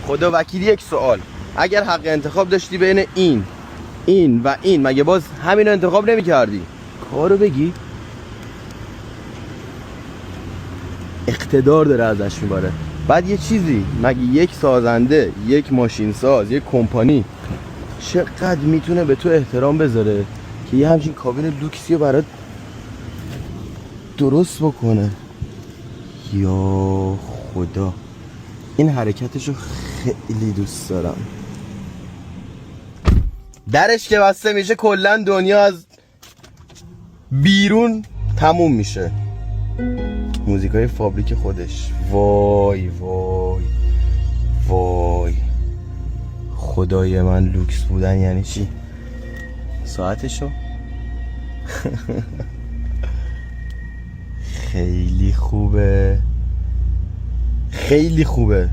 خدا وکیل یک سوال، اگر حق انتخاب داشتی بین این و این، مگه باز همین انتخاب نمی کردی؟ کارو بگی؟ اقتدار داره ازش میباره. بعد یه چیزی، مگه یک سازنده، یک ماشین ساز، یک کمپانی چقدر میتونه به تو احترام بذاره که یه همچین کابین لوکسی رو برات درست بکنه؟ یا خدا، این حرکتشو خیلی دوست دارم. درش که بسته میشه کلا دنیا از بیرون تموم میشه. موزیکای فابریک خودش. وای وای وای، خدای من لوکس بودن یعنی چی؟ ساعتشو خیلی خوبه، خیلی خوبه.